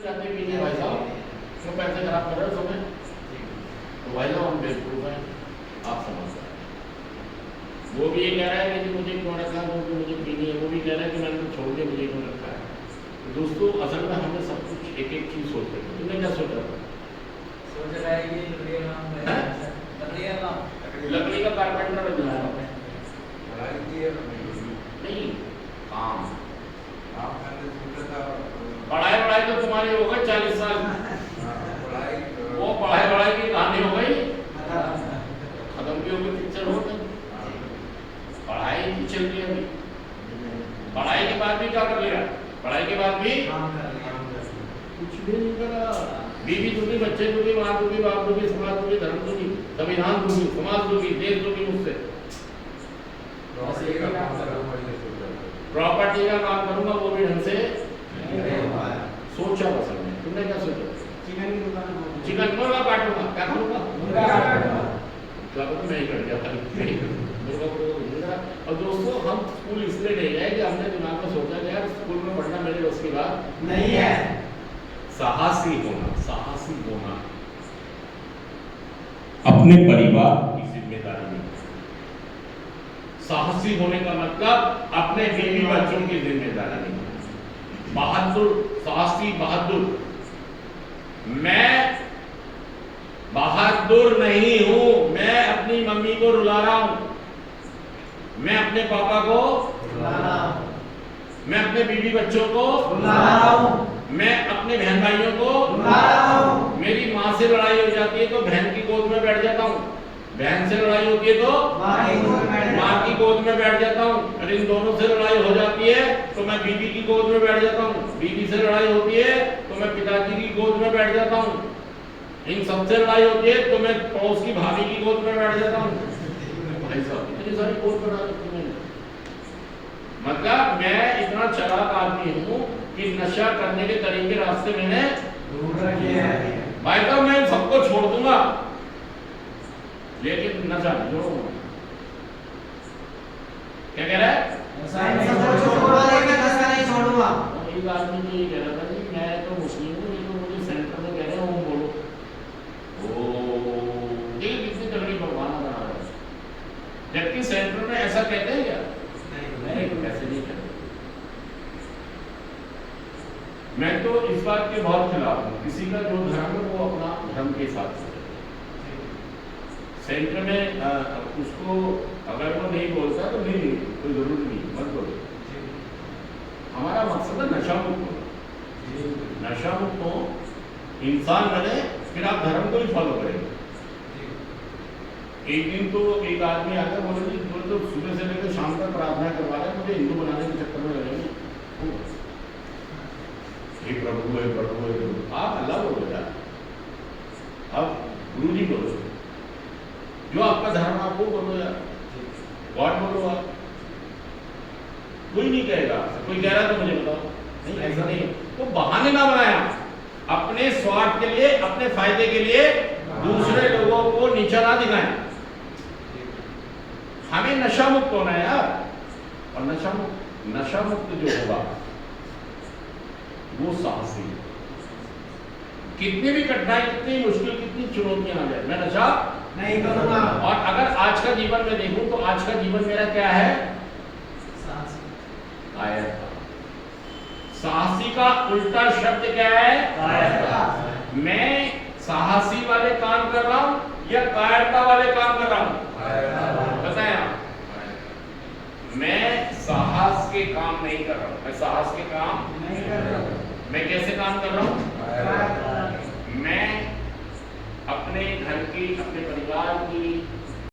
जाते पीने भाई साहब, क्यों पैसे खराब कर रहे हो समय? तो भाई साहब हम बेवकूफ हैं, आप समझते हैं। वो भी ये कह रहा है कि मुझे क्यों रखा है, क्योंकि मुझे पीनी है। वो भी कह रहा है कि मैंने तो छोड़ दिया, मुझे क्यों रखा है। तो दोस्तों असल में हमने सब कुछ एक एक चीज़ सोच रहे। तुमने क्या सोचा था? सोच रहा है कि लकड़ी का कारपेंटर बन जाएगा। नहीं, काम पढ़ाई वढ़ाई तो तुम्हारी हो गई 40 साल, वो पढ़ाई वढ़ाई की कहानी हो गई खत्म भी हो गई, पिक्चर हो गई। पढ़ाई की चल रही है अभी। पढ़ाई के बाद भी क्या कर लिया? पढ़ाई के बाद भी कुछ भी नहीं करा। बीवी दूंगी, बच्चे दूंगी, माँ दूंगी, बाप दूंगी, समाज दूंगी, धर्म दूंगी, संविधान दूंगी, समाज दूंगी, देश दूंगी मुझसे। प्रॉपर्टी का काम करूंगा, वो भी ढंग से सोचा बस हमने। तुमने क्या सोचा? चिकन मुर्गा काटूंगा, क्या करूंगा? क्या करूँ? मैं ही कट गया मुर्गा। और दोस्तों हम स्कूल इसलिए नहीं गए कि हमने दिमाग में सोचा कि यार स्कूल में पढ़ना मेरे बस की बात नहीं है। साहसी होना, साहसी होना, अपने परिवार की जिम्मेदारी नहीं। साहसी होने का मतलब अपने बीवी बच्चों की जिम्मेदारी नहीं। बहादुर, साहसी बहादुर। मैं बहादुर नहीं हूं, मैं अपनी मम्मी को रुला रहा हूं, मैं अपने पापा को रुला रहा हूं, मैं अपने बीवी बच्चों को रुला रहा हूं, मैं अपने बहन भाइयों को रुला रहा हूं। मेरी माँ से लड़ाई हो जाती है तो बहन की गोद में बैठ जाता हूँ, बहन से लड़ाई होती है तो माँ की गोद में बैठ जाता हूँ, और इन दोनों से लड़ाई हो जाती है तो मैं बीवी की गोद में बैठ जाता हूँ, बीवी से लड़ाई होती है तो मैं पिताजी की गोद में बैठ जाता हूँ, इन सबसे लड़ाई होती है तो मैं पड़ोस की भाभी की गोद में बैठ जाता हूँ। भाई साहब इतनी सारी गोद बना रखी मैंने। मतलब मैं इतना चालाक आदमी हूँ कि नशा करने के तरीके रास्ते मैंने ढूंढ रखे हैं। भाई साहब मैं सबको छोड़ दूंगा लेकिन नशा नहीं छोड़ूंगा। क्या कह रहा है? सबको छोड़ूंगा लेकिन नशा नहीं छोड़ूंगा। एक आदमी ने ये कह रहा था कि मैं तो मुस्लिम हूँ, ये तो मुझे सेंटर में कह रहे हैं वो बोलो। ओ ये कितनी तगड़ी भगवाना बना रहा है, जबकि सेंटर में ऐसा कहते हैं क्या? नहीं, ऐसे नहीं कहते। मैं तो इस बात के बहुत खिलाफ हूँ, किसी का जो धर्म है वो अपना धर्म के हिसाब से सेंटर में उसको अगर वो नहीं बोलता तो नहीं, कोई जरूरत नहीं, मत बोलो। हमारा मकसद है नशा मुक्त होना, नशा मुक्त हो, इंसान बने, फिर आप धर्म को ही फॉलो करेंगे। एक दिन तो एक आदमी आकर बोले तो सुबह से लेकर शाम तक प्रार्थना करवा रहे, मुझे हिंदू बनाने के चक्कर में लगेंगे। हे प्रभु, हे प्रभु, हे प्रभु। आप अल्लाह बोलो यार, आप गुरु जी बोलो, जो आपका धर्म आप वो बोलो यार, गॉड बोलो आप। कोई नहीं कहेगा, कोई कह रहा तो मुझे बताओ, नहीं ऐसा नहीं। तो बहाने ना बनाया, अपने स्वार्थ के लिए, अपने फायदे के लिए दूसरे लोगों को नीचा ना दिखाएं। हमें नशा मुक्त होना है यार, और नशा मुक्त जो होगा वो साहसी। कितनी भी कठिनाई, कितनी मुश्किल, कितनी चुनौतियां आ जाए, मैं नशा नहीं करूंगा। और अगर आज का जीवन में देखूं तो आज का जीवन मेरा क्या है? कायरता। साहसी का उल्टा शब्द क्या है? कायरता। मैं साहसी वाले काम कर रहा हूं या कायरता वाले काम कर रहा हूं? बताएं आप। मैं साहस के काम नहीं कर रहा हूं, मैं साहस के काम नहीं कर रहा हूं। मैं कैसे काम कर रहा हूं?